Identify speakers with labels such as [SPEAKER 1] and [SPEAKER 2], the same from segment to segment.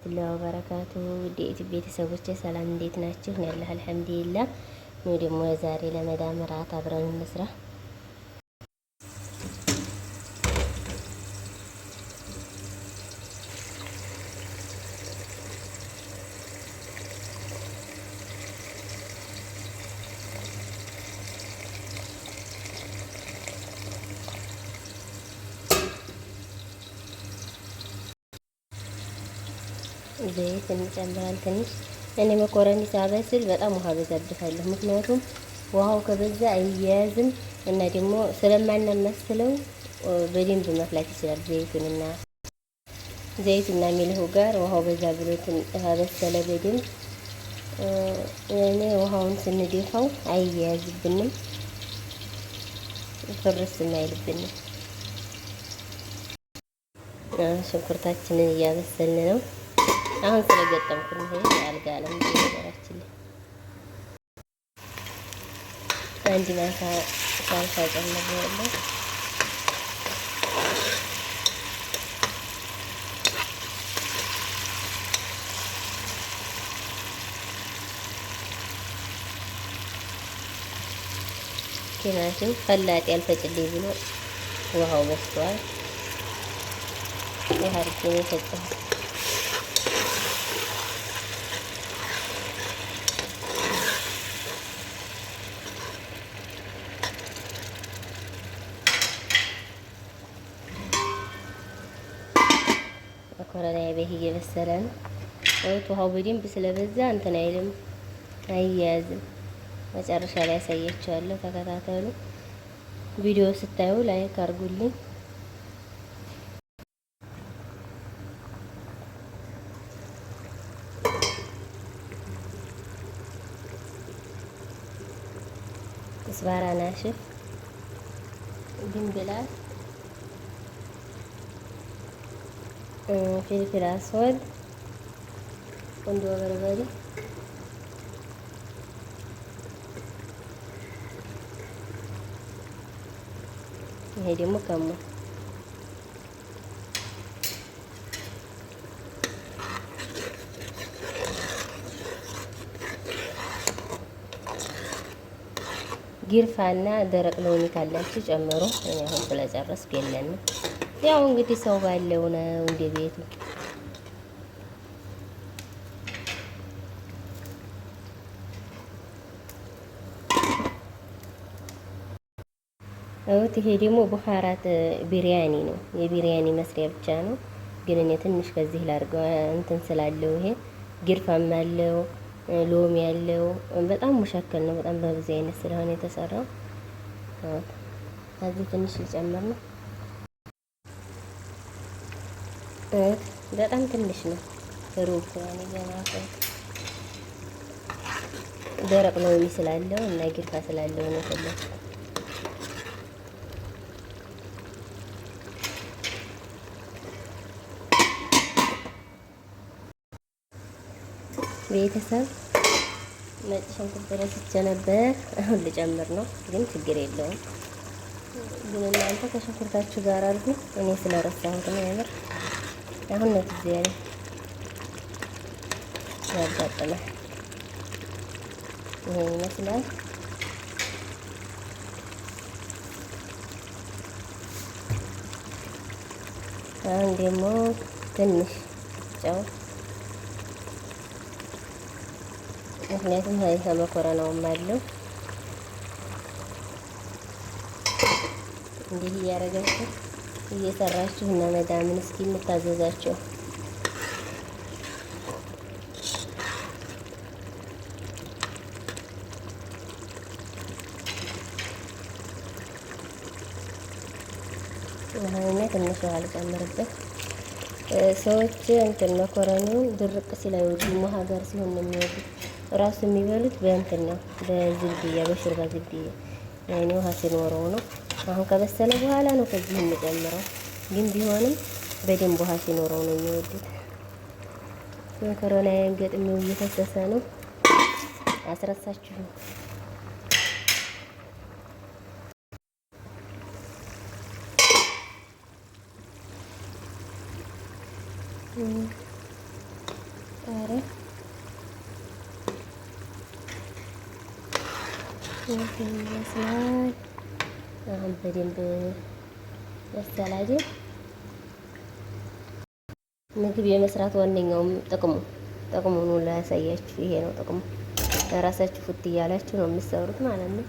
[SPEAKER 1] ወራህመቱላሂ ወበረካቱ። ውድ ቤተሰቦቼ ሰላም እንዴት ናችሁ? እኔ አለሁ አልሐምዱሊላህ። ነው ደግሞ ዛሬ ለመዳም እራት አብረን እንስራ። ዘይት እንጨምራለን ትንሽ። እኔ መኮረኒ ሳበስል በጣም ውሃ በዛብታለሁ፣ ምክንያቱም ውሃው ከበዛ አይያያዝም እና ደግሞ ስለማናመስለው በደንብ መፍላት ይችላል። ዘይቱና ሚልሁ ጋር ውሃው በዛ ብሎትን አበሰለ በደንብ እኔ ውሃውን ስንደፋው አይያያዝብንም፣ ፍርስም አይልብንም። ሽንኩርታችንን እያበሰልን ነው። አሁን ስለገጠምኩኝ ይሄ አልጋ አለም ነገራችን ላይ አንድ ማንካ ሳልሳ ጨምሬያለሁ። ቲማቲም ፈላጤ ያልፈጭልኝ ብሎ ውሃው በስቷል። ውሃ አድርጌ ነው የፈጨሁት። መኮረኒ ቤት እየበሰለ ነው። ውሃው በደንብ ስለበዛ እንትን አይልም፣ አይያያዝም። መጨረሻ ላይ ያሳያችኋለሁ። ተከታተሉ። ቪዲዮ ስታዩ ላይክ አድርጉልኝ። كزبرة ناشف، ድንብላል፣ ፍልፍል አስወድ፣ ቁንዶ በርበሬ፣ ይሄ ደግሞ ከሙን፣ ጊርፋና ደረቅ ሎሚ ካላችሁ ጨምሮ። እኔ አሁን ስለጨረስኩ የለንም። ያው እንግዲህ ሰው ባለው ነው እንደ ቤቱ። ይሄ ደግሞ ቡኻራት ቢሪያኒ ነው። የቢሪያኒ መስሪያ ብቻ ነው። ግን እኔ ትንሽ ከዚህ ላድርገው እንትን ስላለው ይሄ ጊርፋም አለው ሎሚ ያለው በጣም ሙሸከል ነው። በጣም በብዙ አይነት ስለሆነ የተሰራው እዚህ ትንሽ ሊጨምር ነው። በጣም ትንሽ ነው። ሩብ ያኔ ገናፈ ደረቅ ሎሚ ስላለው እና ጊርፋ ስላለው ነው ፈለኩ። ቤተሰብ ነጭ ሽንኩርት ረስቼ ነበር። አሁን ልጨምር ነው፣ ግን ችግር የለውም። ግን እናንተ ከሽንኩርታችሁ ጋር አድርጉ። እኔ ስለረሳሁት ነው የምር። አሁን ነው ትዝ ያለኝ። ያጋጥማል። ይሄ ይመስላል። አሁን ደግሞ ትንሽ ጨው፣ ምክንያቱም ሀይሳ መኮረናውም አለው። እንዲህ እያደረጋችሁ እየሰራችሁ እና መዳምን እስኪ የምታዘዛቸው አሁን ትንሽ ውሃ ልጨምርበት። ሰዎች እንትን መኮረኒውን ድርቅ ሲል አይወዱም። ውሃ ጋር ሲሆን ነው የሚወዱት። ራሱ የሚበሉት በእንትን ነው፣ በዝብድያ በሹርባ ዝብድያ ያኔ ውሃ ሲኖረው ነው። አሁን ከበሰለ በኋላ ነው ከዚህ የምጨምረው። ግን ቢሆንም በደንብ ውሃ ሲኖረው ነው የሚወዱት። መኮረኒ ገጥሜው እየፈሰሰ ነው። አስረሳችሁ። ቃሪያ ይመስላል። አሁን በደንብ ያስተላልፍ። ምግብ የመስራት ዋነኛውም ጥቅሙ ነው ላያሳያችሁ። ይሄ ነው ጥቅሙ። ለራሳችሁ ፉት እያላችሁ ነው የምትሰሩት ማለት ነው።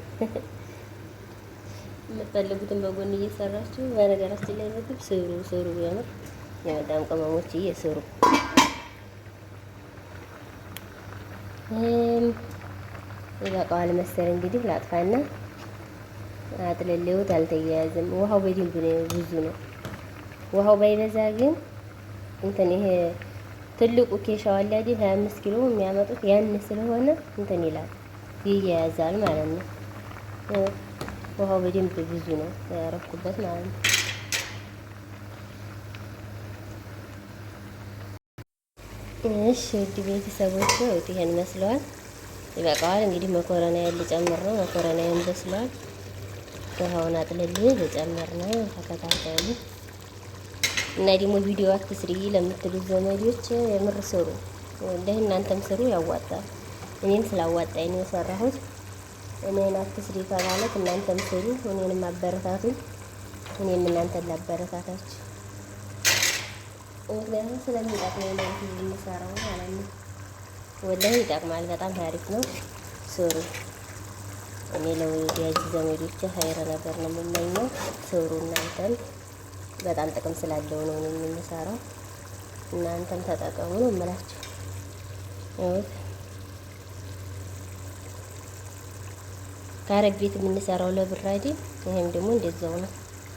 [SPEAKER 1] የምትፈልጉትን በጎን እየሰራችሁ። በነገራችን ላይ ምግብ ስሩ የምር የመዳም ቅመሞች እየሰሩ ይበቃዋል መሰል። እንግዲህ ላጥፋና አጥለሌውት አልተያያዘም። ውሃው በደንብ ነው፣ ብዙ ነው ውሃው። ባይበዛ ግን እንትን ይሄ ትልቁ ኬሻው አለ አይደል 25 ኪሎ የሚያመጡት ያን ስለሆነ እንትን ይላል፣ ይያያዛል ማለት ነው። ውሃው በደንብ ብዙ ነው ያረኩበት ማለት ነው። እሺ ውድ ቤተሰቦች ነው ይሄን መስለዋል። ይበቃዋል እንግዲህ መኮረና ልጨምር ነው። መኮረናውን በስሏል። ውሃውን አጥልል ልጨምር ነው። ተከታተሉ እና ደግሞ ቪዲዮ አትስሪ ለምትሉት ዘመዶች የምር ስሩ። ወላሂ እናንተም ስሩ፣ ያዋጣል። እኔም ስላዋጣኝ ነው የሰራሁት። እኔን አትስሪ ከማለት እናንተም ስሩ፣ እኔንም አበረታቱ፣ እኔም እናንተን ላበረታታችሁ። ምክንያቱም ስለሚጠቅመኝ ነው የምሰራው ማለት ነው። ወላሂ ይጠቅማል፣ በጣም አሪፍ ነው። ስሩ። እኔ ለወዳጅ ዘመዶቼ ኸይር ነገር ነው የምመኘው። ስሩ እናንተም፣ በጣም ጥቅም ስላለው ነው የምንሰራው። እናንተም ተጠቀሙ ነው የምላችሁ። ይኸውት ከአረብ ቤት የምንሰራው ለብር አይደል? ይሄም ደግሞ እንደዛው ነው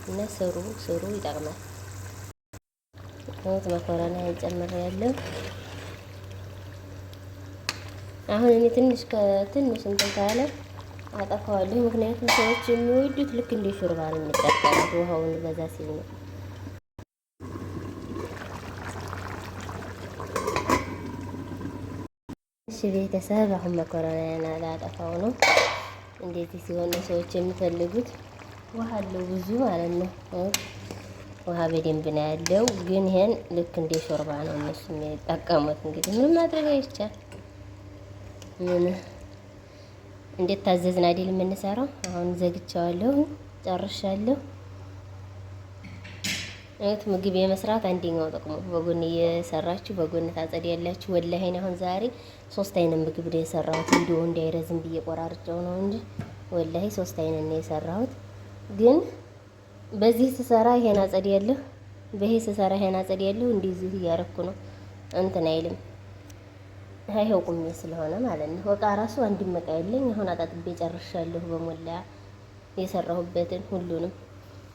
[SPEAKER 1] እና ስሩ ይጠቅማል። ይኸውት መኮረና ጨምሬያለሁ። አሁን እኔ ትንሽ እንትን ካለ አጠፋዋለሁ። ምክንያቱም ሰዎች የሚወዱት ልክ እንደ ሾርባ ነው የሚጠቀሙት፣ ውሃውን በዛ ሲል ነው። እሺ ቤተሰብ አሁን መኮረና ላጠፋው ነው። እንደዚህ ሲሆን ሰዎች የሚፈልጉት ውሃ አለው ብዙ ማለት ነው። ውሃ በደንብ ነው ያለው፣ ግን ይሄን ልክ እንደ ሾርባ ነው እነሱ የሚጠቀሙት። እንግዲህ ምንም ማድረግ አይቻል። ምን እንዴት ታዘዝን አይደል የምንሰራው። አሁን ዘግቻለሁ፣ ጨርሻለሁ። ምግብ የመስራት አንደኛው ጥቅሙ በጎን እየሰራችሁ በጎን ታጸዳላችሁ። ወላሂ አሁን ዛሬ 3 አይነት ምግብ ነው የሰራሁት። ቪዲዮ እንዳይረዝም ብዬ ቆራርጬው ነው እንጂ ወላሂ 3 አይነት ነው የሰራሁት። ግን በዚህ ስሰራ ይሄን አጸዳለሁ፣ በይሄ ስሰራ ይሄን አጸዳለሁ። እንደዚህ እያረኩ ነው እንትን አይልም። ይሄው ቁሜ ስለሆነ ማለት ነው። ወቃ ራሱ አንድም እቃ የለኝ። አሁን አጣጥቤ ጨርሻለሁ በሞላ የሰራሁበትን ሁሉንም።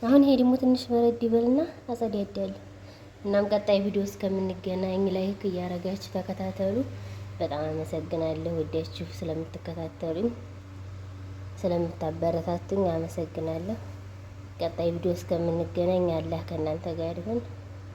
[SPEAKER 1] አሁን ይሄ ደግሞ ትንሽ በረድ ይበልና አጸዳዳለሁ። እናም ቀጣይ ቪዲዮ እስከምንገናኝ ላይክ እያረጋችሁ ተከታተሉ። በጣም አመሰግናለሁ። ወዳችሁ ስለምትከታተሉኝ ስለምታበረታቱኝ አመሰግናለሁ። ቀጣይ ቪዲዮ እስከምንገናኝ አላህ ከእናንተ ጋር ይሁን።